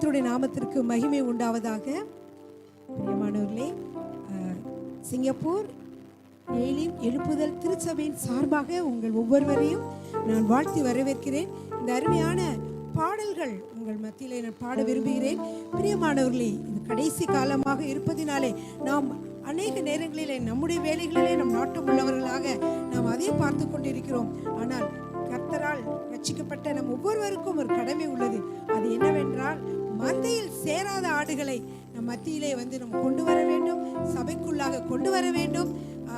கர்த்தருடைய நாமத்திற்கு மகிமை உண்டாவதாக. பிரியமானவர்களே, சிங்கப்பூர் ஏலிம் எழுப்புதல் திருச்சபையின் சார்பாக உங்கள் ஒவ்வொருவரையும் நான் வாழ்த்தி வரவேற்கிறேன். இந்த அருமையான பாடல்கள் உங்கள் மத்தியிலே நான் பாட விரும்புகிறேன். பிரியமானவர்களே, இது கடைசி காலமாக இருப்பதினாலே நாம் அநேக நேரங்களிலே நம்முடைய வேலைகளிலே நம் நாட்டம் உள்ளவர்களாக நாம் அதை பார்த்து கொண்டிருக்கிறோம். ஆனால் கர்த்தரால் ரட்சிக்கப்பட்ட நம் ஒவ்வொருவருக்கும் ஒரு கடமை உள்ளது. அது என்னவென்றால், மந்தையில் சேராத ஆடுகளை நம் மத்தியிலே நம்ம கொண்டு வர வேண்டும், சபைக்குள்ளாக கொண்டு வர வேண்டும்.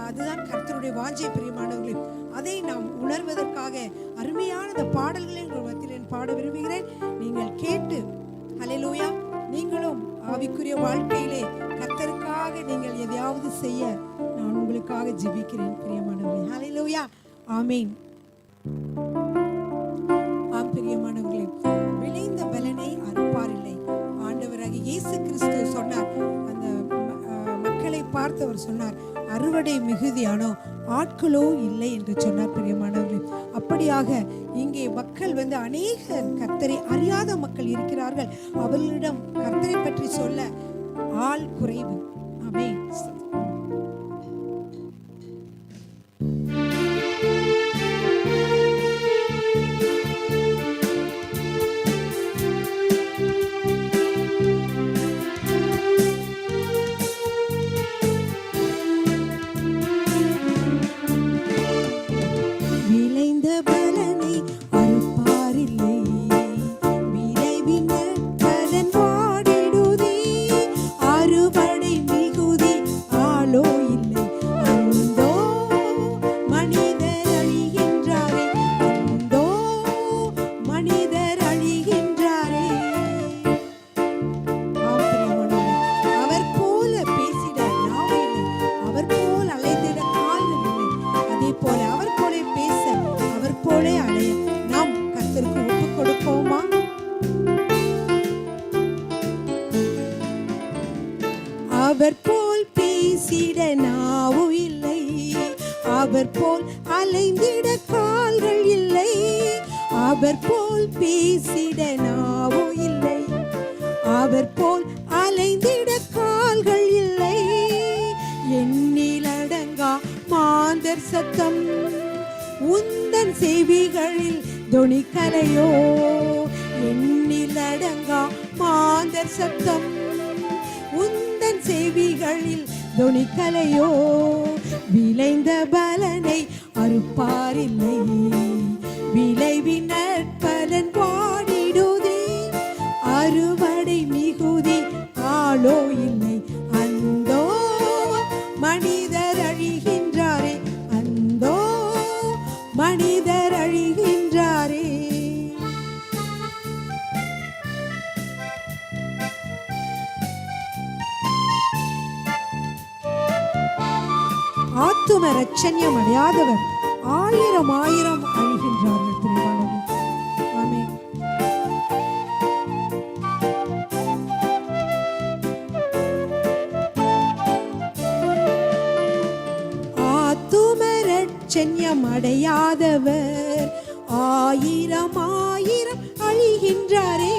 அதுதான் கர்த்தருடைய வாஞ்சை. பிரியமானவர்களே, அதை நாம் உணர்வதற்காக அருமையான இந்த பாடல்களை உங்கள் மத்தியிலே பாட விரும்புகிறேன். நீங்கள் கேட்டு ஹல்லேலூயா, நீங்களும் ஆவிக்குரிய வாழ்க்கையிலே கர்த்தருக்காக நீங்கள் எதையாவது செய்ய நான் உங்களுக்காக ஜெபிக்கிறேன். பிரியமானவர்களே, ஹல்லேலூயா, ஆமென். ஆம் பிரியமானவர்களே, விளைந்த பலனை அறுப்பாரில்லை. ஆண்டவராகிய இயேசு கிறிஸ்து சொன்னார், அந்த மக்களை பார்த்தவர் சொன்னார், அறுவடை மிகுதியானோ ஆட்களோ இல்லை என்று சொன்னார். பிரியமானவர்களே, அப்படியாக இங்கே மக்கள் அநேக கர்த்தரை அறியாத மக்கள் இருக்கிறார்கள். அவர்களிடம் கர்த்தரை பற்றி சொல்ல ஆள் குறைவு. ஆமென். அவர் போல் பேசிட நாவு இல்லை, அவர் போல் அலைந்திட கால்கள் இல்லை. அவர் போல் பேசிட நாவு இல்லை, அவர் போல் அலைந்திட கால்கள் இல்லை. எண்ணில் அடங்கா மாந்தர் சத்தம் உந்தன் செவிகளில் தொனிக்கலையோ. எண்ணில் அடங்கா மாந்தர் சத்தம் உந்தன் செவிகளில் தொனிக்கலையோ. விளைந்த பலனை அறுப்பாரில்லை, விளைவின் நற்பலன் பாடிடுதே. அறுவடை மிகுதி ஆளோ இல்லை, அந்தோ மனிதர் அழிகின்றாரே, அந்தோ மனிதர் அழிகின்றாரே. ஆத்தும ரட்சண்யம் அடையாதவர் ஆயிரம் ஆயிரம் அழிகின்றார்கள். பிரியமானவர்களே, ஆமென். ஆத்தும ரட்சண்யம் அடையாதவர் ஆயிரம் ஆயிரம் அழிகின்றாரே.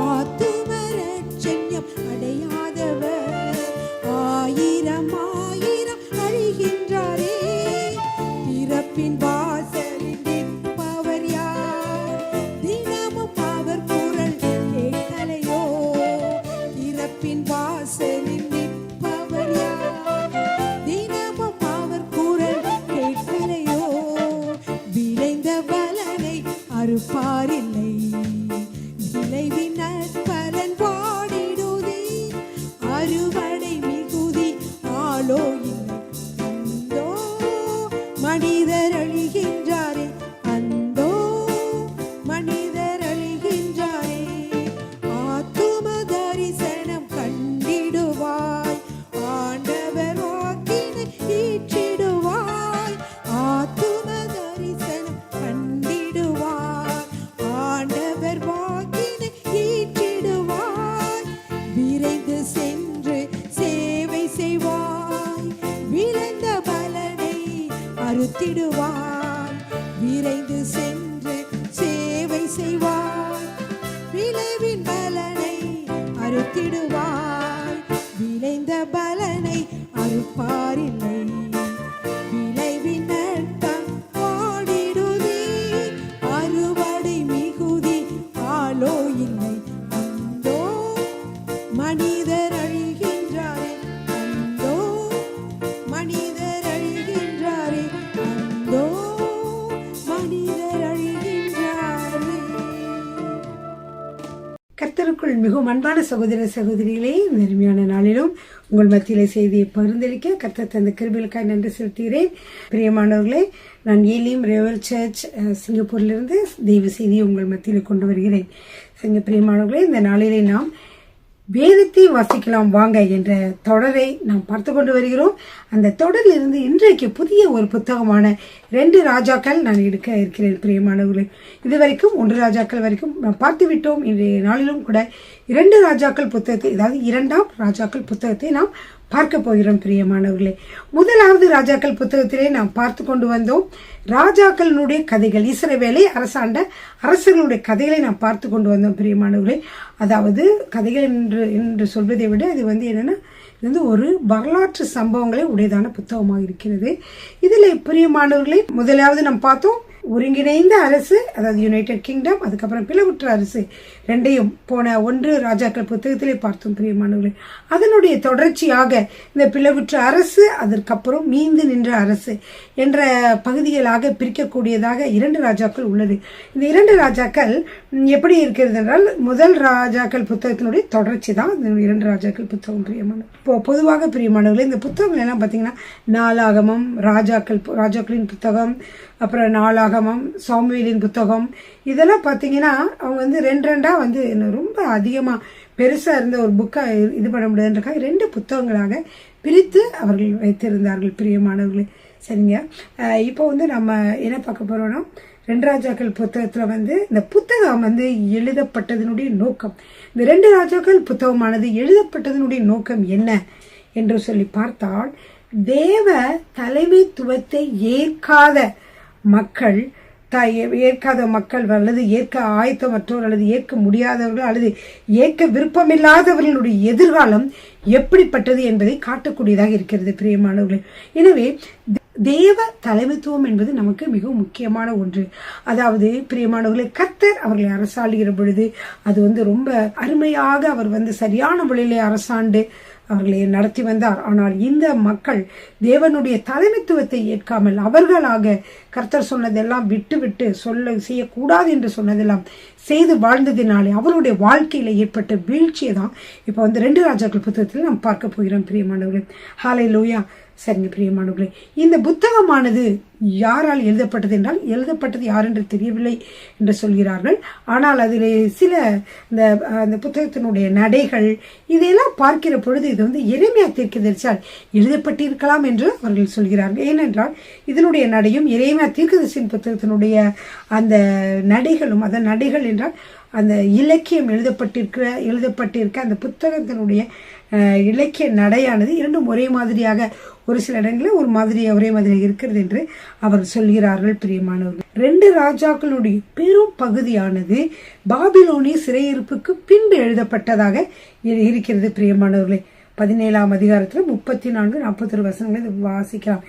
ஆத்தும ரட்சண்யம் அடையாதவர் ஆயிரம் ஆயிரம் அழிகின்றாரே. பிறப்பின் வாசலில் நிற்பவர் யார்? தினமும் அவர் குரல் கேட்கலையோ. பிறப்பின் வாசலில் நிற்பவர் யார்? தினமும் அவர் குரல் கேட்கலையோ. விளைந்த பலனை அறுப்பாரில்லை, விளைவின் நற்பலன் பாடிடுதே. அறுவடை மிகுதி ஆளோ இல்லை, அந்தோ மனிதர் அழிகின்றாரே, அந்தோ மனிதர் அழிகின்றாரே. ஆத்தும தரிசனம் கண்டிடுவாய், ஆண்டவர் வாக்கினை ஈற்றிடுவாய். ஆத்தும தரிசனம் கண்டிடுவாய், ஆண்டவர் வாக்கினை ஈற்றிடுவாய். விரைந்து சென்று சேவை செய்வாய், விளைந்த பலனை அறுத்திடுவாய். விரைந்து சென்று சேவை செய்வாய், விளைவின் பலனை ஓடிடுவாய். விளைந்த பலனை அறுப்பாரில்லை, விளைவின் நட்டம் ஓடிடுதி. அறுவடை மிகுதி ஆளோ இல்லை, அந்தோ மனிதர் அழிகின்றாரே, அந்தோ மனிதர் அழிகின்றாரே, அந்தோ மனிதர் அழிகின்றாரே. கர்த்தருக்குள் மிகவும் அன்பான சகோதர சகோதரிகளே, அருமையான நாளிலும் உங்கள் மத்தியிலே செய்தியை பகிர்ந்தளிக்க கர்த்தர் தந்த கிருபைகளுக்காக நன்றி செலுத்துகிறேன். பிரியமானவர்களே, நான் ஏலியம் ரேவல் சர்ச் சிங்கப்பூரிலிருந்து தெய்வ செய்தியை உங்கள் மத்தியில் கொண்டு வருகிறேன். பிரியமானவர்களே, இந்த நாளிலே நாம் வேதத்தை வாசிக்கலாம் வாங்க என்ற தொடரை நாம் பார்த்து கொண்டு வருகிறோம். அந்த தொடரிலிருந்து இன்றைக்கு புதிய ஒரு புத்தகமான 2 ராஜாக்கள் நான் எடுக்க இருக்கிறேன். பிரியமானவர்களே, இதுவரைக்கும் 1 ராஜாக்கள் வரைக்கும் நாம் பார்த்து விட்டோம். இன்றைய நாளிலும் கூட 2 ராஜாக்கள் புத்தகத்தை, அதாவது 2ஆம் ராஜாக்கள் புத்தகத்தை நாம் பார்க்க போகிறோம். பிரியமானவர்களே, 1வது ராஜாக்கள் புத்தகத்திலே நாம் பார்த்து கொண்டு வந்தோம் ராஜாக்களினுடைய கதைகள், இஸ்ரவேலை அரசாண்ட அரசர்களுடைய கதைகளை நாம் பார்த்து கொண்டு வந்தோம். பிரியமானவர்களே, அதாவது கதைகள் என்று சொல்வதை விட இது என்னன்னா, இது ஒரு வரலாற்று சம்பவங்களை உடையதான புத்தகமாக இருக்கிறது. இதுல பிரியமானவர்களே, முதலாவது நாம் பார்த்தோம் ஒருங்கிணைந்த அரசு, அதாவது யுனைடெட் கிங்டம், அதுக்கப்புறம் பிளவுற்ற அரசு, ரெண்டையும் போன 1 ராஜாக்கள் புத்தகத்திலே பார்த்தோம். பிரியமானவர்களே, அதனுடைய தொடர்ச்சியாக இந்த பிளவுற்ற அரசு, அதற்கப்புறம் மீந்து நின்ற அரசு என்ற பகுதிகளாக பிரிக்கக்கூடியதாக 2 ராஜாக்கள் உள்ளது. இந்த 2 ராஜாக்கள் எப்படி இருக்கிறது என்றால், முதல் ராஜாக்கள் புத்தகத்தினுடைய தொடர்ச்சி தான் 2 ராஜாக்கள் புத்தகம். பிரியமான பொதுவாக பிரியமானவர்களே, இந்த புத்தகங்கள் எல்லாம் பார்த்தீங்கன்னா நாளாகமம், ராஜாக்களின் புத்தகம், அப்புறம் நாளாகமம், சாமுவேலின் புத்தகம், இதெல்லாம் பார்த்தீங்கன்னா அவங்க 2 ரொம்ப அதிகமாக பெருசாக இருந்த ஒரு புக்கை இது பண்ண முடியாதுன்றக்காக 2 புத்தகங்களாக பிரித்து அவர்கள் வைத்திருந்தார்கள். பிரியமானவர்களே, சரிங்க. இப்போ நம்ம என்ன பார்க்க போறோம்னா, 2 ராஜாக்கள் புத்தகத்துல இந்த புத்தகம் எழுதப்பட்டதனுடைய நோக்கம், இந்த 2 ராஜாக்கள் புத்தகமானது எழுதப்பட்டதனுடைய நோக்கம் என்ன என்று சொல்லி பார்த்தால், தேவ தலைமைத்துவத்தை ஏற்காத மக்கள் அல்லது ஏற்க ஆயத்தமற்றோர் அல்லது ஏற்க முடியாதவர்கள் அல்லது ஏற்க விருப்பமில்லாதவர்களுடைய எதிர்காலம் எப்படிப்பட்டது என்பதை காட்டக்கூடியதாக இருக்கிறது. பிரியமானவர்களே, எனவே தேவ தலைமைத்துவம் என்பது நமக்கு மிகவும் முக்கியமான ஒன்று. அதாவது பிரியமானவர்களை, கர்த்தர் அவர்களை அரசாளுகிற பொழுது அது ரொம்ப அருமையாக அவர் சரியான வழியிலே அரசாண்டு அவர்களை நடத்தி வந்தார். ஆனால் இந்த மக்கள் தேவனுடைய தலைமைத்துவத்தை ஏற்காமல் அவர்களாக கர்த்தர் சொன்னதெல்லாம் விட்டு செய்யக்கூடாது என்று சொன்னதெல்லாம் செய்து வாழ்ந்ததினாலே அவருடைய வாழ்க்கையில ஏற்பட்ட வீழ்ச்சியை தான் இப்போ 2 ராஜாக்கள் புத்தகத்தில் நாம் பார்க்க போகிறோம். பிரியமானவர்களே, ஹல்லேலூயா. சரிங்க பிரியமானவர்களே, இந்த புத்தகமானது யாரால் எழுதப்பட்டது என்றால், எழுதப்பட்டது யார் என்று தெரியவில்லை என்று சொல்கிறார்கள். ஆனால் அதில் சில இந்த புத்தகத்தினுடைய நடைகள் இதையெல்லாம் பார்க்கிற பொழுது இது எரேமியா தீர்க்கதரிசியால் எழுதப்பட்டிருக்கலாம் என்று அவர்கள் சொல்கிறார்கள். ஏனென்றால் இதனுடைய நடையும் எரேமியா தீர்க்கதரிசியின் புத்தகத்தினுடைய அந்த நடைகளும், அதன் நடைகள் என்றால் அந்த இலக்கியம் எழுதப்பட்டிருக்க அந்த புத்தகத்தினுடைய இலக்கிய நடையானது 2 ஒரே மாதிரியாக, ஒரு சில இடங்களில் ஒரே மாதிரி இருக்கிறது என்று அவர் சொல்கிறார்கள். பிரியமானவர்கள், 2 ராஜாக்களுடைய பெரும் பகுதியானது பாபிலோனிய சிறையிருப்புக்கு பின்பு எழுதப்பட்டதாக இருக்கிறது. பிரியமானவர்களே, 17ஆம் அதிகாரத்தில் 34-41 வசனங்களை வாசிக்கலாம்.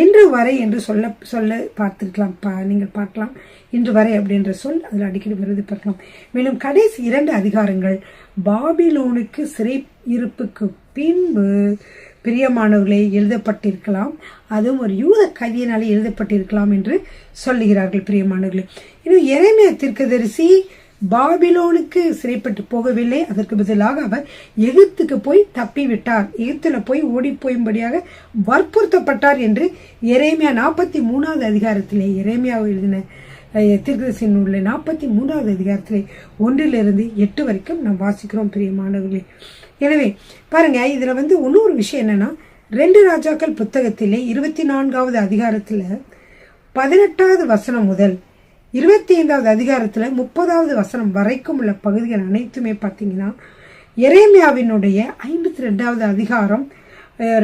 இன்று வரை என்று சொல்ல பார்த்திருக்கலாம், நீங்கள் பார்க்கலாம். இன்று வரை அப்படின்ற சொல் அதில் அடிக்கடி வருது பார்க்கலாம். மேலும் கடைசி 2 அதிகாரங்கள் பாபிலோனுக்கு சிறை இருப்புக்கு பின்பு பிரியமானவர்களே எழுதப்பட்டிருக்கலாம், அதுவும் ஒரு யூத கைதியினாலே எழுதப்பட்டிருக்கலாம் என்று சொல்லுகிறார்கள். பிரியமானவர்களே, இன்னும் எரேமியா தீர்க்கதரிசி பாபிலோனுக்கு சிறைப்பட்டு போகவில்லை, அதற்கு பதிலாக அவர் எகிப்துக்கு போய் தப்பி விட்டார், எகிப்துல போய் ஓடி போயும்படியாக வற்புறுத்தப்பட்டார் என்று எரேமியா 43வது அதிகாரத்திலே, எரேமியா எழுதின தீர்க்கதரிசியின் நூலில் 43வது அதிகாரத்திலே 1-8 வரைக்கும் நாம் வாசிக்கிறோம். பிரியமானவர்களே, எனவே பாருங்க, இதுல இன்னொரு விஷயம் என்னன்னா, 2 ராஜாக்கள் புத்தகத்திலே 24வது அதிகாரத்துல 18வது வசனம் முதல் 25வது அதிகாரத்துல 30வது வசனம் வரைக்கும் உள்ள பகுதிகள் அனைத்துமே பார்த்தீங்கன்னா எரேமியாவினுடைய 52வது அதிகாரம்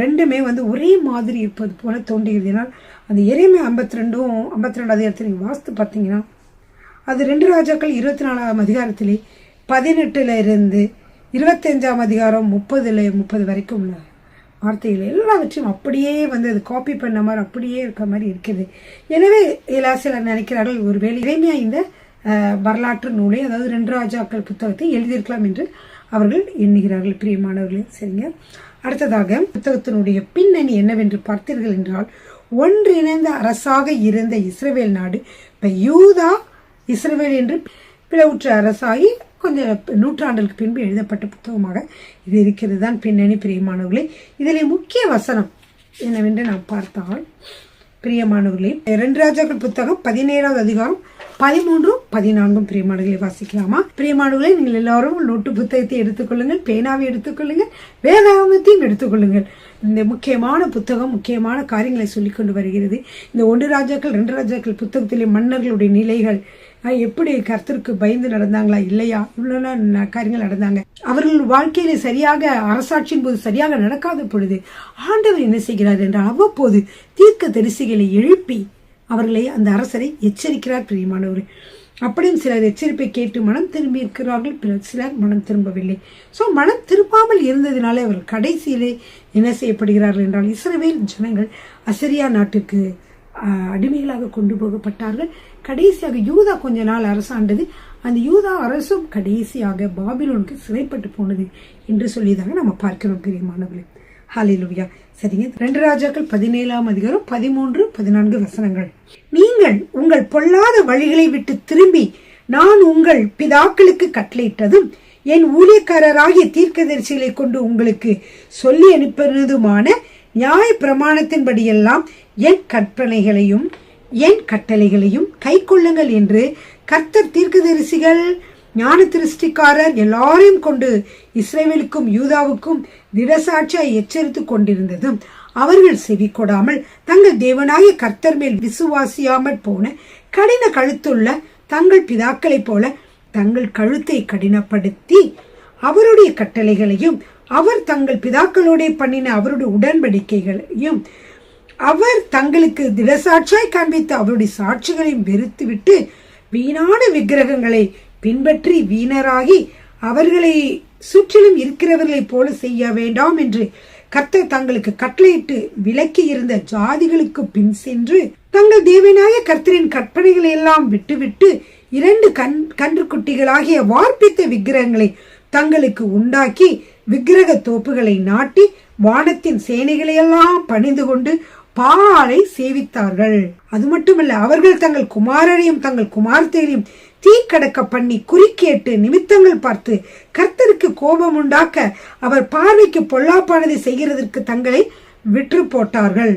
ரெண்டுமே ஒரே மாதிரி இருப்பது போல தோன்றுகிறது. ஏன்னா அந்த எரேமியா 52 அதிகாரத்தில் நீங்கள் வாசித்து பார்த்தீங்கன்னா அது 2 ராஜாக்கள் 24ஆம் அதிகாரத்திலே 18 இருந்து 25ஆம் அதிகாரம் 30 வரைக்கும் உள்ள வார்த்தைகள் எல்லாவற்றையும் அப்படியே அது காப்பி பண்ண மாதிரி அப்படியே இருக்க மாதிரி இருக்குது. எனவே சிலர் நினைக்கிறார்கள் ஒருவேளை இறைமையா இந்த வரலாற்று நூலை, அதாவது 2 ராஜாக்கள் புத்தகத்தை எழுதியிருக்கலாம் என்று அவர்கள் எண்ணுகிறார்கள். பிரியமானவர்களே, சரிங்க. அடுத்ததாக புத்தகத்தினுடைய பின்னணி என்னவென்று பார்த்தீர்கள் என்றால், ஒன்றிணைந்த அரசாக இருந்த இஸ்ரவேல் நாடு இப்ப யூதா இஸ்ரவேல் என்று பிளவுற்ற அரசாகி கொஞ்சம் நூற்றாண்டுகளுக்கு பின்பு எழுதப்பட்ட புத்தகமாக இது இருக்கிறது தான் பின்னணி. பிரியமானவர்களே, இதில் முக்கிய வசனம் என்னவென்று நாம் பார்த்தால், பிரியமானவர்களே, 2 ராஜாக்கள் புத்தகம் 17வது அதிகாரம் 13, 14 பிரியமானவர்களை வாசிக்கலாமா? பிரியமானவர்களே, நீங்கள் எல்லாரும் நோட்டு புத்தகத்தை எடுத்துக்கொள்ளுங்கள், பேனாவை எடுத்துக்கொள்ளுங்கள், வேதாகமத்தையும் எடுத்துக்கொள்ளுங்கள். இந்த முக்கியமான புத்தகம் முக்கியமான காரியங்களை சொல்லிக் கொண்டு வருகிறது. இந்த 1 ராஜாக்கள் 2 ராஜாக்கள் புத்தகத்திலே மன்னர்களுடைய நிலைகள், எப்படி கர்த்தருக்கு பயந்து நடந்தாங்களா இல்லையா, இவ்வளவு காரியங்கள் நடந்தாங்க. அவர்கள் வாழ்க்கையில சரியாக அரசாட்சியின் போது சரியாக நடக்காத பொழுது ஆண்டவர் என்ன செய்கிறார் என்றால், அவ்வப்போது தீர்க்க தரிசிகளை எழுப்பி அவர்களை, அந்த அரசரை எச்சரிக்கிறார். பிரியமானவர்கள், அப்படியும் சிலர் எச்சரிப்பை கேட்டு மனம் திரும்பி இருக்கிறார்கள், சிலர் மனம் திரும்பவில்லை. மனம் திரும்பாமல் இருந்ததினாலே அவர்கள் கடைசியிலே என்ன செய்யப்படுகிறார்கள் என்றால், இஸ்ரவேல் ஜனங்கள் அசிரியா நாட்டுக்கு அடிமைகளாக கொண்டு போகப்பட்டார்கள். கடைசியாக யூதா கொஞ்ச நாள் அரசாண்டது. அந்த யூதா அரசும் கடைசியாக பாபிலோனுக்கு சிறைப்பட்டு போனது என்று சொல்லியதாக நம்ம பார்க்கிறோம். பிரியமானவர்களே, ஹல்லேலூயா. சரிங்க. 2 ராஜாக்கள் 17ஆம் அதிகாரம் 13, 14 வசனங்கள். நீங்கள் உங்கள் பொல்லாத வழிகளை விட்டு திரும்பி நான் உங்கள் பிதாக்களுக்கு கட்டளையிட்டதும் என் ஊழியக்காரராகிய தீர்க்கதரிசிகளை கொண்டு உங்களுக்கு சொல்லி அனுப்பினதுமான நியாய பிரமாணத்தின்படியெல்லாம் என் கற்பனைகளையும் என் கட்டளைகளையும் கை கொள்ளுங்கள் என்று கர்த்தர் தீர்க்கதரிசிகள், ஞான திருஷ்டிக்காரர் எல்லாரையும் கொண்டு இஸ்ரவேலுக்கும் யூதாவுக்கும் திடசாட்சியாய் எச்சரித்துக் கொண்டிருந்ததும் அவர்கள் செவி கொடாமல் தங்கள் தேவனாய கர்த்தர் மேல் விசுவாசியாமல் போன கடின கழுத்துள்ள தங்கள் பிதாக்களைப் போல தங்கள் கழுத்தை கடினப்படுத்தி அவருடைய கட்டளைகளையும் அவர் தங்கள் பிதாக்களோட பண்ணின அவருடைய உடன்படிக்கைகளையும் அவர் தங்களுக்கு திடசாட்சியாய் காண்பித்த அவருடைய சாட்சிகளையும் வெறுத்துவிட்டு வீணான விக்கிரகங்களை பின்பற்றி வீணராகி அவர்களை சுற்றிலும் இருக்கிறவர்களைப் போல செய்ய வேண்டாம் என்று கர்த்தர் தங்களுக்கு கட்டளையிட்டு விலக்கி இருந்த ஜாதிகளுக்கு பின் சென்று தங்கள் தேவனாய கர்த்தரின் கற்பனைகளை எல்லாம் விட்டுவிட்டு 2 கன்றுக்குட்டிகளாகிய வார்ப்பித்த விக்கிரகங்களை தங்களுக்கு உண்டாக்கி விக்கிரக தோப்புகளை நாட்டி வானத்தின் சேனைகளை எல்லாம் பணிந்து கொண்டு பாலை சேவித்தார்கள். அது மட்டுமல்ல, அவர்கள் தங்கள் குமாரரையும் தங்கள் குமார்த்தைகளையும் தீ கடக்க பண்ணி குறிக்கேட்டு நிமித்தங்கள் பார்த்து கர்த்தருக்கு கோபம் உண்டாக்க அவர் பார்வைக்கு பொல்லாப்பானதை செய்கிறதற்கு தங்களை விற்று போட்டார்கள்.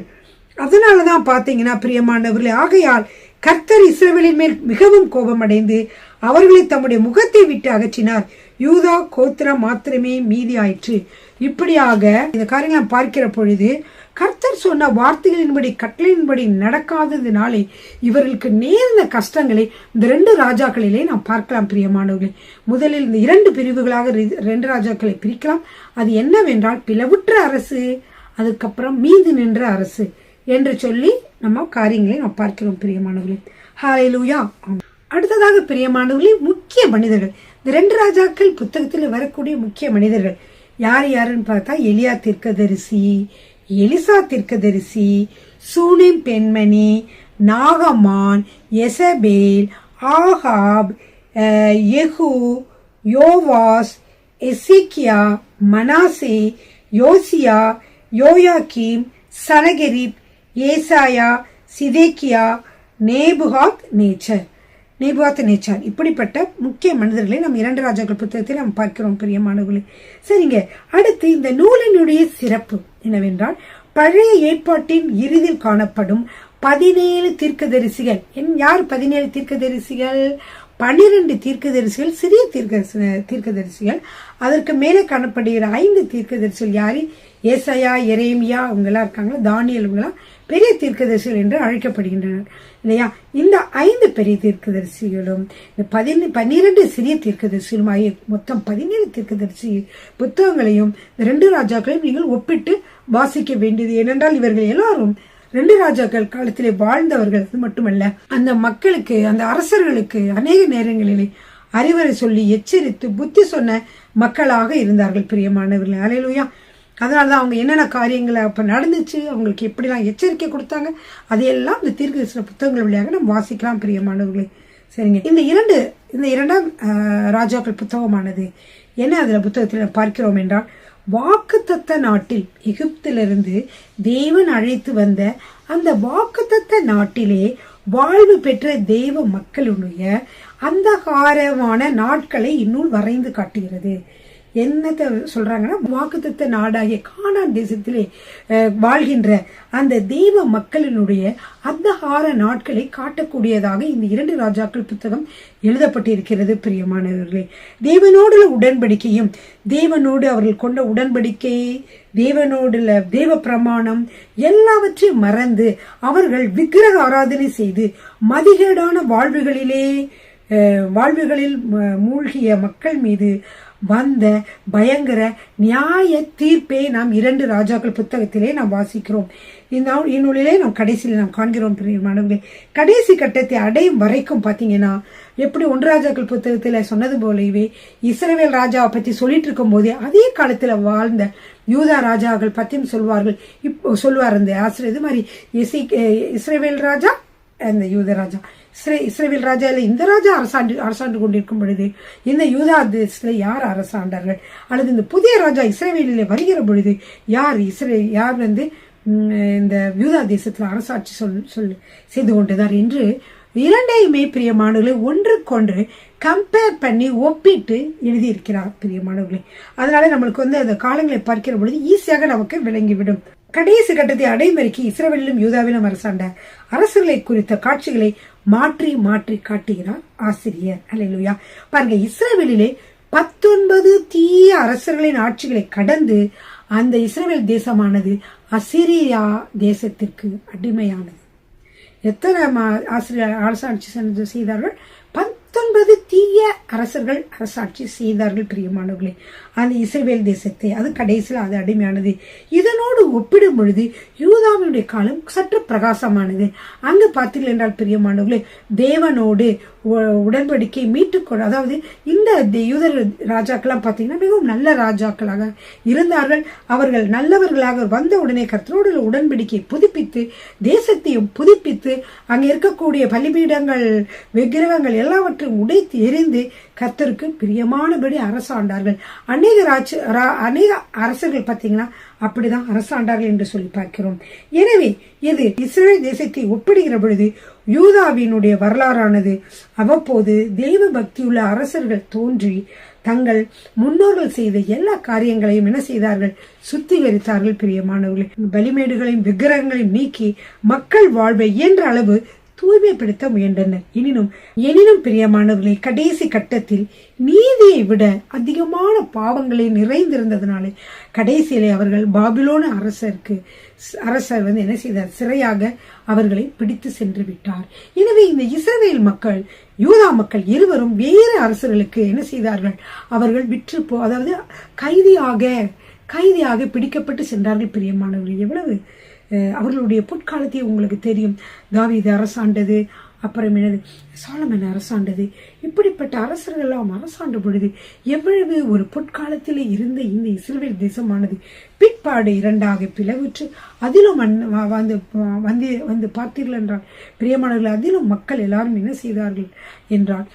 அதனாலதான் பாத்தீங்கன்னா பிரியமானவர்களே, ஆகையால் கர்த்தர் இஸ்ரவேலின் மேல் மிகவும் கோபம் அடைந்து அவர்களை தம்முடைய முகத்தை விட்டு அகற்றினார். யூதா கோத்திரம் மாத்திரமே மீதி ஆயிற்று. இப்படியாக இந்த காரியங்களை பார்க்கிற பொழுது கர்த்தர் சொன்ன வார்த்தைகளின்படி கட்டளையின்படி நடக்காததினாலே இவர்களுக்கு நேர்ந்த கஷ்டங்களை இந்த 2 ராஜாக்களிலே நாம் பார்க்கலாம். பிரியமானவர்களே, முதலில் இந்த 2 பிரிவுகளாக 2 ராஜாக்களை பிரிக்கலாம். அது என்னவென்றால், பிளவுற்ற அரசு, அதுக்கப்புறம் மீது நின்ற அரசு என்று சொல்லி நம்ம காரியங்களை நாம் பார்க்கிறோம். பிரியமானவர்களே, ஹல்லேலூயா. அடுத்ததாக பிரியமானவர்களே, முக்கிய மனிதர்கள், இந்த 2 ராஜாக்கள் புத்தகத்தில் வரக்கூடிய முக்கிய மனிதர்கள் யார் யாருன்னு பார்த்தா, எலியா தீர்க்கதரிசி, எலிசா தீர்க்கதரிசி, சூனேம் பெண்மணி, நாகமான், எசபேல், ஆகாப், யெகூ, யோவாஸ், எசேக்கியா, மனாசே, யோசியா, யோயாக்கீம், சனகெரிப், ஏசாயா, சிதேக்கியா, நேபுகாத் நேச்சார், இப்படிப்பட்ட முக்கிய மனிதர்களை நம்ம 2 ராஜாக்கள் புத்தகத்தில் நாம் பார்க்கிறோம். பிரியமானவர்களே, சரிங்க. அடுத்து இந்த நூலினுடைய சிறப்பு என்னவென்றால், பழைய ஏற்பாட்டின் இறுதியில் காணப்படும் 17 தீர்க்கதரிசிகள். யார் 17 தீர்க்கதரிசிகள்? 12 தீர்க்கதரிசிகள் சிறிய தீர்க்கதரிசிகள். அதற்கு மேலே காணப்படுகிற 5 தீர்க்கதரிசிகள் யாரு? ஏசாயா, எரேமியா, அவங்கெல்லாம் இருக்காங்களா, தானியேல், இவங்கெல்லாம் பெரிய தீர்க்கதரிசிகள் என்று அழைக்கப்படுகின்றனர் இல்லையா? இந்த 5 பெரிய தீர்க்கதரிசிகளும் இந்த 12 சிறிய தீர்க்கதரிசிகளும் ஆகிய மொத்தம் 17 தீர்க்கதரிசி புத்தகங்களையும் 2 ராஜாக்களையும் நீங்கள் ஒப்பிட்டு வாசிக்க வேண்டியது. ஏனென்றால் இவர்கள் எல்லாரும் 2 ராஜாக்கள் காலத்திலே வாழ்ந்தவர்கள். அது மட்டுமல்ல, அந்த மக்களுக்கு, அந்த அரசர்களுக்கு அநேக நேரங்களிலே அறிவுரை சொல்லி எச்சரித்து புத்தி சொன்ன மக்களாக இருந்தார்கள் பிரியமானவர்களே. அல்லேலூயா. அதனாலதான் அவங்க என்னென்ன காரியங்களை அப்ப நடந்துச்சு, அவங்களுக்கு எப்படிலாம் எச்சரிக்கை கொடுத்தாங்க, அதையெல்லாம் இந்த தீர்க்கதரிசன புத்தகங்கள் வழியாக நம்ம வாசிக்கலாம் பிரியமானவர்களே. சரிங்க, இந்த இரண்டாம் ராஜாக்கள் புத்தகமானது என்ன அதுல புத்தகத்தில் பார்க்கிறோம் என்றால், வாக்குத்தத்த நாட்டில் எகிப்திலிருந்து தேவன் அழைத்து வந்த அந்த வாக்குத்தத்த நாட்டிலே வாழ்வு பெற்ற தேவ மக்களுடைய அந்தகாரமான நாட்களை இந்நூல் வரைந்து காட்டுகிறது. என்னத்தை சொல்றாங்கன்னா, வாக்குத்தத்த நாடாகிய கானான் தேசத்திலே வாழ்கின்ற அந்த தெய்வ மக்களினுடைய அந்தகார நாட்களை காட்டக்கூடியதாக இந்த 2 ராஜாக்கள் புத்தகம் எழுதப்பட்டிருக்கிறது பிரியமானவர்களே. தேவனோடு உடன்படிக்கையும், தேவனோடு அவர்கள் கொண்ட உடன்படிக்கை, தேவனோடு தேவ பிரமாணம் எல்லாவற்றையும் மறந்து அவர்கள் விக்கிரக ஆராதனை செய்து மதிகேடான வாழ்வுகளில் மூழ்கிய மக்கள் மீது வந்த பயங்கர நியாய தீர்ப்பை நாம் 2 ராஜாக்கள் புத்தகத்திலே நாம் வாசிக்கிறோம். இந்நூலிலே நாம் கடைசியில் நாம் காண்கிறோம் பிரியமானவர்களே. கடைசி கட்டத்தை அடையும் வரைக்கும் பாத்தீங்கன்னா, எப்படி 1 ராஜாக்கள் புத்தகத்துல சொன்னது போலவே இஸ்ரவேல் ராஜாவை பத்தி சொல்லிட்டு இருக்கும் போதே அதே காலத்துல வாழ்ந்த யூதா ராஜாக்கள் பத்தியும் சொல்வார்கள். இப்போ சொல்வார் அந்த ஆசிரியர், இது மாதிரி இஸ்ரவேல் ராஜா, அந்த யூத ராஜா, இஸ்ரவேல் ராஜா இல்ல இந்த ராஜா அரசாண்டு கொண்டிருக்கும் பொழுது இந்த யூதா தேசத்துல யார் அரசாண்டார்கள், அல்லது இந்த புதிய ராஜா இஸ்ரவேலிலே வருகிற பொழுது யார் இந்த யூதா தேசத்துல அரசாட்சி செய்து கொண்டதார் என்று இரண்டையுமே பிரியமானவர்களை ஒன்றுக்கொன்று கம்பேர் பண்ணி ஒப்பிட்டு எழுதியிருக்கிறார் பிரியமானவர்களே. அதனால நம்மளுக்கு அந்த காலங்களை பார்க்கிற பொழுது ஈஸியாக நமக்கு விளங்கிவிடும். கடைசி கட்டத்தை அடைமறிக்கு இஸ்ரவேலிலும் யூதாவிலும் அரசாண்ட அரசுகளை குறித்த காட்சிகளை மாற்றி மாற்றி காட்டுகிறார் ஆசிரியர். அல்லேலூயா. பாருங்க, இஸ்ரவேலிலே 19 தீய அரசர்களின் ஆட்சிகளை கடந்து அந்த இஸ்ரவேல் தேசமானது அசிரியா தேசத்திற்கு அடிமையானது. எத்தனை அரசாட்சி செய்தார்கள்? 19 தீய அரசர்கள் அரசாட்சி செய்தார்கள் பிரியமானவர்களே. அந்த இஸ்ரவேல் தேசத்தை அது கடைசியில் அது அடிமையானது. இதனோடு ஒப்பிடும் பொழுது யூதாவினுடைய காலம் சற்று பிரகாசமானது. அங்கு பார்த்தீர்கள் என்றால் பிரியமானவர்களே, தேவனோடு உடன்படிக்கை மீட்டுக்கொள்ள, அதாவது இந்த யூத ராஜாக்கெல்லாம் பார்த்தீங்கன்னா மிகவும் நல்ல ராஜாக்களாக இருந்தார்கள். அவர்கள் நல்லவர்களாக வந்த உடனே கர்த்தரோடு உடன்படிக்கை புதுப்பித்து தேசத்தையும் புதுப்பித்து அங்கே இருக்கக்கூடிய பலிபீடங்கள் விக்கிரகங்கள் எல்லாவற்றையும் உடைத்து எரிந்து கர்த்தருக்கு பிரியமானபடி அரசாண்டார்கள். அநேக அரசர்கள் பார்த்தீங்கன்னா அப்படிதான் அரசாண்டார்கள் என்று சொல்லி பார்க்கிறோம். எனவே இது இஸ்ரவேல் தேசத்தை ஒப்பிடுகிற பொழுது யூதாவினுடைய வரலாறானது அவ்வப்போது தெய்வ பக்தியுள்ள அரசர்கள் தோன்றி தங்கள் முன்னோர்கள் செய்த எல்லா காரியங்களையும் என்ன செய்தார்கள்? சுத்திகரித்தார்கள் பிரியமானவர்களே. பலிமேடுகளையும் விக்கிரகங்களையும் நீக்கி மக்கள் வாழ்வை இயன்ற அளவு தூய்மைப்படுத்த முயன்றனர். எனினும் பிரியமானவர்களே, கடைசி கட்டத்தில் நீதியை விட அதிகமான பாவங்களை நிறைந்திருந்ததுனாலே கடைசியிலே அவர்கள் பாபிலோன அரசர் என்ன செய்தார்? சிறையாக அவர்களை பிடித்து சென்று விட்டார். எனவே இந்த இஸ்ரவேல் மக்கள் யூதா மக்கள் இருவரும் வேறு அரசர்களுக்கு என்ன செய்தார்கள்? அவர்கள் அதாவது கைதியாக பிடிக்கப்பட்டு சென்றார்கள் பிரியமானவர்கள். எவ்வளவு அவர்களுடைய பொற்காலத்தை உங்களுக்கு தெரியும். தாவீது அரசாண்டது, அப்புறம் என்னது சாலமன் அரசாண்டது, இப்படிப்பட்ட அரசர்கள் எல்லாம் அரசாண்ட பொழுது எவ்வளவு ஒரு பொற்காலத்திலே இருந்த இந்த இஸ்ரவேல் தேசமானது பிற்பாடு 2ஆக பிளவுற்று அதிலும் வந்து பார்த்தீர்கள் என்றால் பிரியமானவர்கள், அதிலும் மக்கள் எல்லாரும் என்ன செய்தார்கள் என்றால்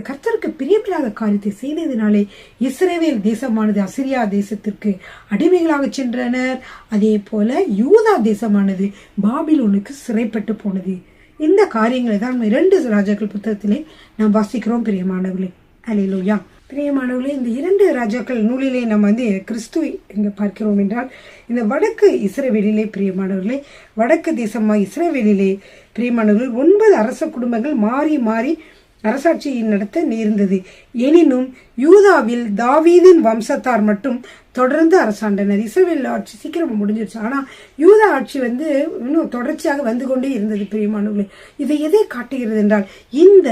கர்த்தருக்கு பிரியமில்லாத காரியத்தை செய்ததினாலே இஸ்ரவேல் தேசமானது அசிரியா தேசத்திற்கு அடிமைகளாக சென்றனர். அதே போல யூதா தேசமானது பாபிலோனுக்கு சிறைப்பட்டு போனது. இந்த காரியங்களை தான் 2 ராஜாக்கள் புத்தகத்திலே நாம் வாசிக்கிறோம் பிரியமானவர்களே. அல்லேலூயா. பிரியமானவர்களே, இந்த 2 ராஜாக்கள் நூலிலே நம்ம கிறிஸ்துவை எங்க பார்க்கிறோம் என்றால், இந்த வடக்கு இஸ்ரவேலிலே பிரியமானவர்களே, வடக்கு தேசமா இஸ்ரவேலிலே பிரியமானவர்கள் 9 அரச குடும்பங்கள் மாறி மாறி அரசாட்சியை நடத்த நேர்ந்தது. எனினும் யூதாவில் தாவீதின் வம்சத்தார் மட்டும் தொடர்ந்து அரசாண்டனர். இஸ்ரவேல் ஆட்சி சீக்கிரம் முடிஞ்சிருச்சு. ஆனா யூதா ஆட்சி இன்னும் தொடர்ச்சியாக வந்து கொண்டே இருந்தது பிரியமானவர்களே. இதை எதை காட்டுகிறது என்றால், இந்த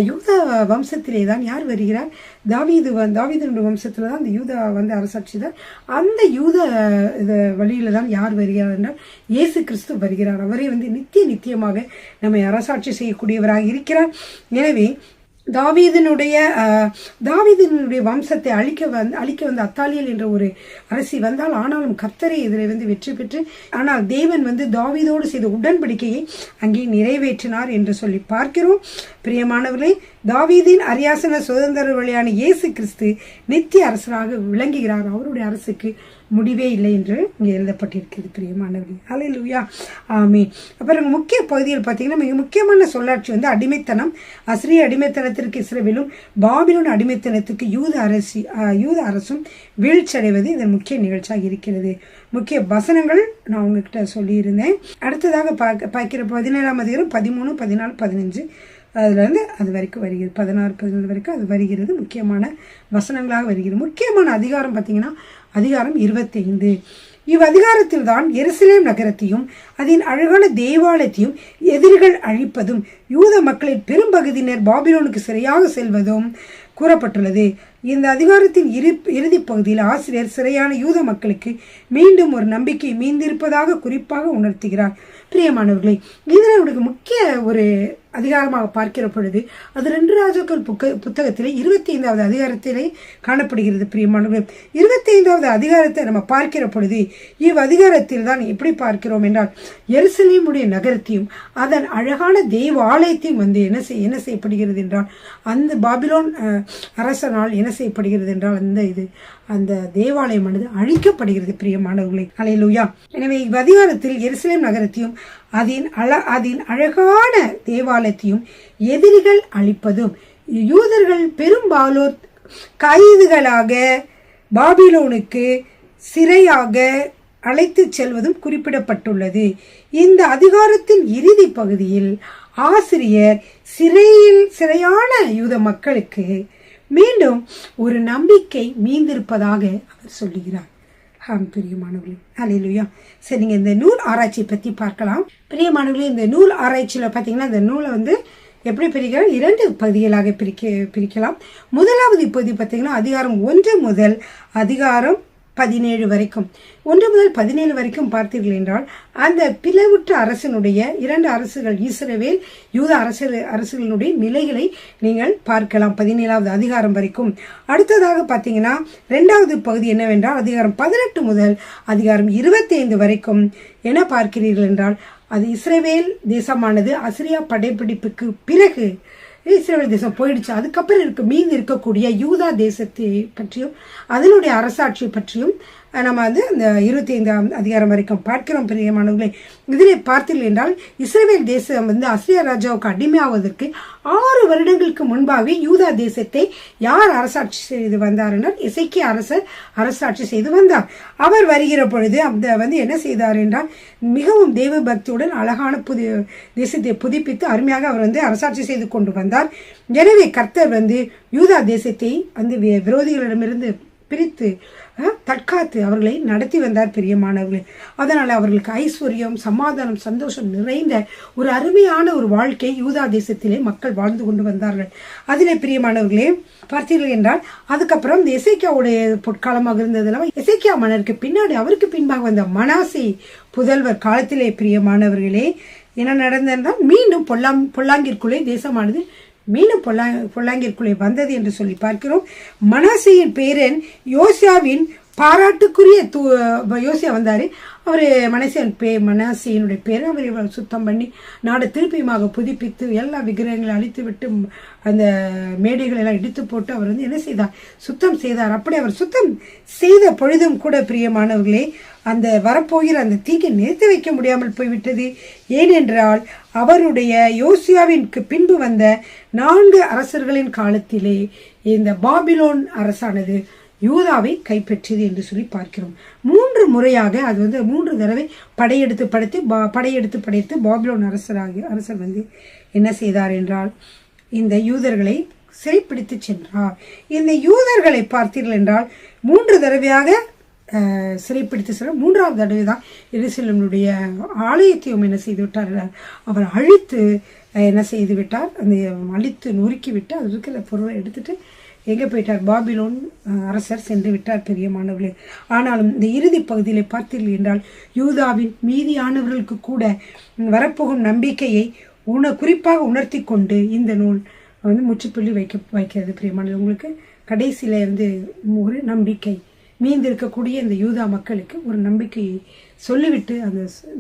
யூதா வம்சத்திலே தான் யார் வருகிறார்? தாவீதுடைய வம்சத்துல தான் இந்த யூதா அரசாட்சி தான். அந்த யூத வழியில தான் யார் வருகிறார் என்றால் இயேசு கிறிஸ்து வருகிறார். அவரே நித்தியமாக நம்மை அரசாட்சி செய்யக்கூடியவராக இருக்கிறார். எனவே தாவீதினுடைய வம்சத்தை அழிக்க வந்த அத்தாலியல் என்ற ஒரு அரசி வந்தால், ஆனாலும் கர்த்தரை இதில் வெற்றி பெற்று, ஆனால் தேவன் தாவீதோடு செய்த உடன்படிக்கையை அங்கே நிறைவேற்றினார் என்று சொல்லி பார்க்கிறோம். பிரியமானவர்களே, தாவீதின் அரியாசன சுதந்திர வழியான இயேசு கிறிஸ்து நித்திய அரசராக விளங்குகிறார். அவருடைய அரசுக்கு முடிவே இல்லை என்று இங்கே எழுதப்பட்டிருக்கிறது. பிரியமானவர்களே, ஹல்லேலூயா, ஆமென். அப்புறம் முக்கிய பகுதியில் பார்த்தீங்கன்னா மிக முக்கியமான சொல்லாட்சி அடிமைத்தனம். அசிரிய அடிமைத்தனத்திற்கு இஸ்ரவேலும், பாபிலோன் அடிமைத்தனத்துக்கு யூத அரசும் வீழ்ச்சியடைவது இதன் முக்கிய நிகழ்ச்சியாக இருக்கிறது. முக்கிய வசனங்கள் நான் உங்ககிட்ட சொல்லியிருந்தேன். அடுத்ததாக பார்க்கிற 17ஆம் அதிகாரம் 13, 14, 15 அதுலேருந்து அது வரைக்கும் வருகிறது. 16, 17 வரைக்கும் அது வருகிறது. முக்கியமான வசனங்களாக வருகிறது. முக்கியமான அதிகாரம் பார்த்தீங்கன்னா அதிகாரம் 25. இவ்வதிகாரத்தில் தான் எருசலேம் நகரத்தையும் அதன் அழகான தேவாலயத்தையும் எதிரிகள் அழிப்பதும், யூத மக்களின் பெரும்பகுதியினர் பாபிலோனுக்கு சிறையாக செல்வதும் கூறப்பட்டுள்ளது. இந்த அதிகாரத்தின் இறுதி பகுதியில் ஆசிரியர் சிறையான யூத மக்களுக்கு மீண்டும் ஒரு நம்பிக்கை மீந்திருப்பதாக குறிப்பாக உணர்த்துகிறார். பிரியமானவர்களே, இதனுடைய முக்கிய ஒரு அதிகாரமாக பார்க்கிற பொழுது அது 2 ராஜாக்கள் புத்தகத்திலே 25வது அதிகாரத்திலே காணப்படுகிறது. பிரியமானவர்களே, 25வது அதிகாரத்தை நம்ம பார்க்கிற பொழுது இவ்வதிகாரத்தில் தான் எப்படி பார்க்கிறோம் என்றால், எருசலேமுடைய நகரத்தையும் அதன் அழகான தெய்வ ஆலயத்தையும் என்ன செய்யப்படுகிறது என்றால், அந்த பாபிலோன் அரசனால் என்ன செய்யப்படுகிறது என்றால் அந்த தேவாலயமானது அழிக்கப்படுகிறது. பிரியமானவர்களே, ஹல்லேலூயா. எனவே இவ்வதிகாரத்தில் எருசலேம் நகரத்தையும் அதன் அழகான தேவாலயத்தையும் எதிரிகள் அழிப்பதும், யூதர்கள் பெரும்பாலோர் கைதுகளாக பாபிலோனுக்கு சிறையாக அழைத்து செல்வதும் குறிப்பிடப்பட்டுள்ளது. இந்த அதிகாரத்தின் இறுதி பகுதியில் ஆசிரியர் சிறையான யூத மக்களுக்கு மீண்டும் ஒரு நம்பிக்கை மீந்திருப்பதாக அவர் சொல்லுகிறார். பிரியமானவர்களே, ஹல்லேலூயா. சரி, நீங்கள் இந்த நூல் ஆராய்ச்சியை பற்றி பார்க்கலாம். பிரியமானவர்களே, இந்த நூல் ஆராய்ச்சியில் பார்த்தீங்கன்னா இந்த நூலை எப்படி பிரிக்கலாம்? 2 பகுதிகளாக பிரிக்கலாம். முதலாவது பகுதி பார்த்தீங்கன்னா அதிகாரம் 1 முதல் அதிகாரம் 17 வரைக்கும், 1 முதல் 17 வரைக்கும் பார்த்தீர்கள் என்றால் அந்த பிளவுற்ற அரசனுடைய 2 அரசுகள், இஸ்ரவேல் யூத அரசுகளுடைய நிலைகளை நீங்கள் பார்க்கலாம் 17வது அதிகாரம் வரைக்கும். அடுத்ததாக பார்த்தீங்கன்னா 2வது பகுதி என்னவென்றால் அதிகாரம் 18 முதல் அதிகாரம் 25 வரைக்கும் என்ன பார்க்கிறீர்கள் என்றால், அது இஸ்ரவேல் தேசமானது அசிரியா படைப்பிடிப்புக்கு பிறகு இஸ்ரவேல் தேசம் போயிடுச்சு. அதுக்கப்புறம் மீது இருக்கக்கூடிய யூதா தேசத்தை பற்றியும் அதனுடைய அரசாட்சி பற்றியும் நம்ம அந்த 25ஆம் அதிகாரம் வரைக்கும் பார்க்கிறோம். பிரியமானவர்களே, இதிலே பார்த்தீர்கள் என்றால் இஸ்ரவேல் தேசம் அசிரியா ராஜாவுக்கு அடிமையாவதற்கு 6 வருடங்களுக்கு முன்பாகவே யூதா தேசத்தை யார் அரசாட்சி செய்து வந்தார் என்றால் எசேக்கியா அரசர் அரசாட்சி செய்து வந்தார். அவர் வருகிற பொழுது அந்த என்ன செய்தார் என்றால் மிகவும் தெய்வ பக்தியுடன் அழகான தேசத்தை புதுப்பித்து அருமையாக அவர் அரசாட்சி செய்து கொண்டு வந்தார். எனவே கர்த்தர் யூதா தேசத்தை விரோதிகளிடமிருந்து பிரித்து தற்காத்து அவர்களை நடத்தி வந்தார். பிரியமானவர்களே, அதனால் அவர்களுக்கு ஐஸ்வர்யம், சமாதானம், சந்தோஷம் நிறைந்த ஒரு அருமையான ஒரு வாழ்க்கை யூதா தேசத்திலே மக்கள் வாழ்ந்து கொண்டு வந்தார்கள். அதிலே பிரியமானவர்களே பார்த்தீர்கள் என்றால் அதுக்கப்புறம் இந்த எசேக்கியாவுடைய பொற்காலமாக இருந்ததுல எசேக்கியா மன்னருக்கு பின்னாடி அவருக்கு பின்பாக வந்த மனாசே புதல்வர் காலத்திலே பிரியமானவர்களே என்ன நடந்தென்றால் மீண்டும் பொல்லாங்கிற்குள்ளே தேசமானது மீண்டும் பொல்லாங்கிற்குள்ளே வந்தது என்று சொல்லி பார்க்கிறோம். மனாசேயின் பேரன் யோசியாவின் பாராட்டுக்குரிய யோசியா வந்தாரு. அவர் மனாசேயினுடைய பேரை அவர் சுத்தம் பண்ணி நாடு திருப்பியுமாக புதுப்பித்து எல்லா விக்கிரகங்களை அழித்து விட்டு அந்த மேடைகளை எல்லாம் இடித்து போட்டு அவர் என்ன செய்தார்? சுத்தம் செய்தார். அப்படி அவர் சுத்தம் செய்த பொழுதும் கூட பிரியமானவர்களே அந்த வரப்போகிற அந்த தீங்கை நிறுத்தி வைக்க முடியாமல் போய்விட்டது. ஏனென்றால் அவருடைய யோசியாவிற்கு பின்பு வந்த 4 அரசர்களின் காலத்திலே இந்த பாபிலோன் அரசானது யூதாவை கைப்பற்றியது என்று சொல்லி பார்க்கிறோம். 3 முறையாக அது 3 தடவை படையெடுத்து படைத்து பாபிலோன் அரசர் என்ன செய்தார் என்றால் இந்த யூதர்களை சிறைப்பிடித்து சென்றார். இந்த யூதர்களை பார்த்தீர்கள் என்றால் 3 தடவையாக சிறைப்பிடித்து சென்ற 3வது தடவை தான் எருசலேமுடைய ஆலயத்தையும் என்ன செய்து விட்டார்? அவர் அழித்து என்ன செய்து விட்டார்? அந்த அழித்து நொறுக்கி விட்டு அது இருக்கிற பொருளை எடுத்துட்டு எங்கே போயிட்டார்? பாபிலோன் அரசர் சென்று விட்டார். பிரியமானவர்களே, ஆனாலும் இந்த இறுதி பகுதியிலே பார்த்தீர்கள் என்றால் யூதாவின் மீதியானவர்களுக்கு கூட வரப்போகும் நம்பிக்கையை குறிப்பாக உணர்த்தி கொண்டு இந்த நூல் வந்து முற்றுப்புள்ளி வைக்கிறது பிரியமான. உங்களுக்கு கடைசியில இருந்து ஒரு நம்பிக்கை மீந்திருக்கக்கூடிய இந்த யூதா மக்களுக்கு ஒரு நம்பிக்கையை சொல்லிவிட்டு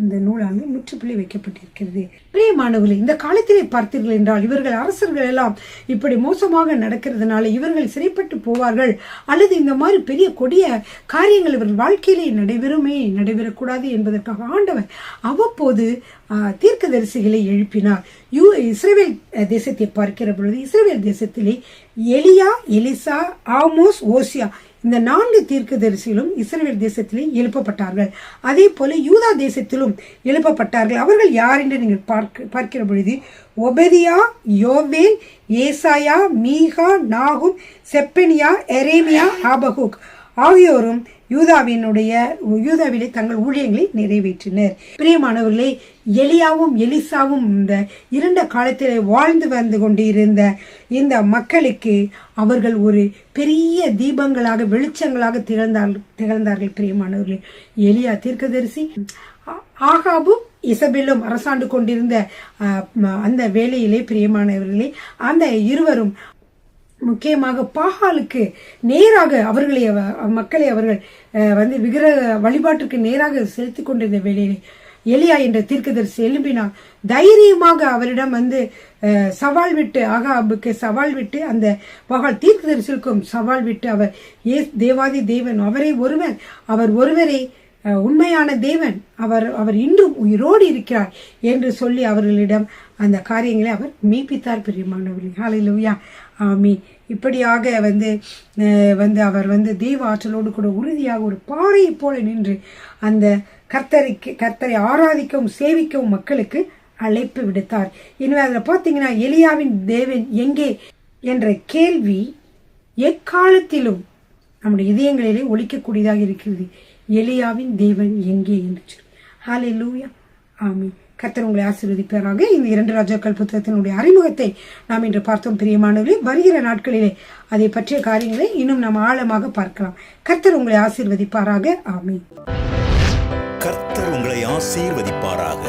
இந்த நூலானது முற்றுப்புள்ளி வைக்கப்பட்டிருக்கிறது. பிரியமானவர்களே, இந்த காலத்திலே பார்த்தீர்கள் என்றால் இவர்கள் அரசர்கள் எல்லாம் இப்படி மோசமாக நடக்கிறதுனால இவர்கள் சிறைப்பட்டு போவார்கள், அல்லது இந்த மாதிரி பெரிய கொடிய காரியங்கள் இவர்கள் வாழ்க்கையிலே நடைபெறக்கூடாது என்பதற்காக ஆண்டவர் அவ்வப்போது தீர்க்கதரிசிகளை எழுப்பினார். இஸ்ரவேல் தேசத்தை பார்க்கிற பொழுது இஸ்ரவேல் தேசத்திலே எலியா, எலிசா, ஆமோஸ், ஓசியா இந்த 4 தீர்க்கதரிசிகளும் இஸ்ரவேல் தேசத்திலே எழுப்பப்பட்டார்கள். அதே போல யூதா தேசத்திலும் எழுப்பப்பட்டார்கள். அவர்கள் யார் என்று நீங்கள் பார்க்கிற பொழுது ஒபதியா, யோவேல், ஏசாயா, மீகா, நாகும், செப்பனியா, எரேமியா, ஆபகுக் ஆகியோரும் யூதாவிலே தங்கள் ஊழியங்களை நிறைவேற்றினர். பிரியமானவர்களே, எலியாவும் எலிசாவும் இந்த இருண்ட காலத்திலே வாழ்ந்து வந்து கொண்டிருந்த இந்த மக்களுக்கு அவர்கள் ஒரு பெரிய தீபங்களாக வெளிச்சங்களாக திகழ்ந்தார்கள். பிரியமானவர்களே, எலியா தீர்க்கதரிசி, ஆகாபும் இசபெல்லும் அரசாண்டு கொண்டிருந்த அந்த வேளையிலே பிரியமானவர்களே, அந்த இருவரும் முக்கியமாக பாகாலுக்கு நேராக மக்களை அவர்கள் வந்து விக்கிரக வழிபாட்டுக்கு நேராக செலுத்தி கொண்டிருந்த வேளையிலே எலியா என்ற தீர்க்கதரிசி எழும்பினார். தைரியமாக அவரிடம் வந்து சவால் விட்டு, ஆகாபுக்கு சவால் விட்டு, அந்த பாகால் தீர்க்கதரிசிக்கும் சவால் விட்டு, அவர் தேவாதி தேவன், அவர் ஒருவரே உண்மையான தேவன், அவர் இன்றும் உயிரோடு இருக்கிறார் என்று சொல்லி அவர்களிடம் அந்த காரியங்களை அவர் மெய்ப்பித்தார். பிரியமானவர்களே, ஹல்லேலூயா, ஆமென். இப்படியாக வந்து அவர் வந்து தெய்வ ஆற்றலோடு கூட உறுதியாக ஒரு பாறையை போல நின்று அந்த கர்த்தரை ஆராதிக்கவும் சேவிக்கவும் மக்களுக்கு அழைப்பு விடுத்தார். எனவே அதில் பார்த்தீங்கன்னா எலியாவின் தேவன் எங்கே என்ற கேள்வி எக்காலத்திலும் நம்முடைய இதயங்களிலே ஒலிக்கக்கூடியதாக இருக்கிறது. எலியாவின் தேவன் எங்கே என்று சொல்லி. ஹல்லேலூயா, ஆமென். கர்த்தர் உங்களை ஆசீர்வதிப்பாராக. இந்த 2 ராஜாக்கள் புத்தகத்தினுடைய அறிமுகத்தை நாம் இன்று பார்த்தோம். பிரியமானவர்களே, வருகிற நாட்களிலே அதை பற்றிய காரியங்களை இன்னும் நாம் ஆழமாக பார்க்கலாம். கர்த்தர் உங்களை ஆசீர்வதிப்பாராக. ஆமென். கர்த்தர் உங்களை ஆசீர்வதிப்பாராக.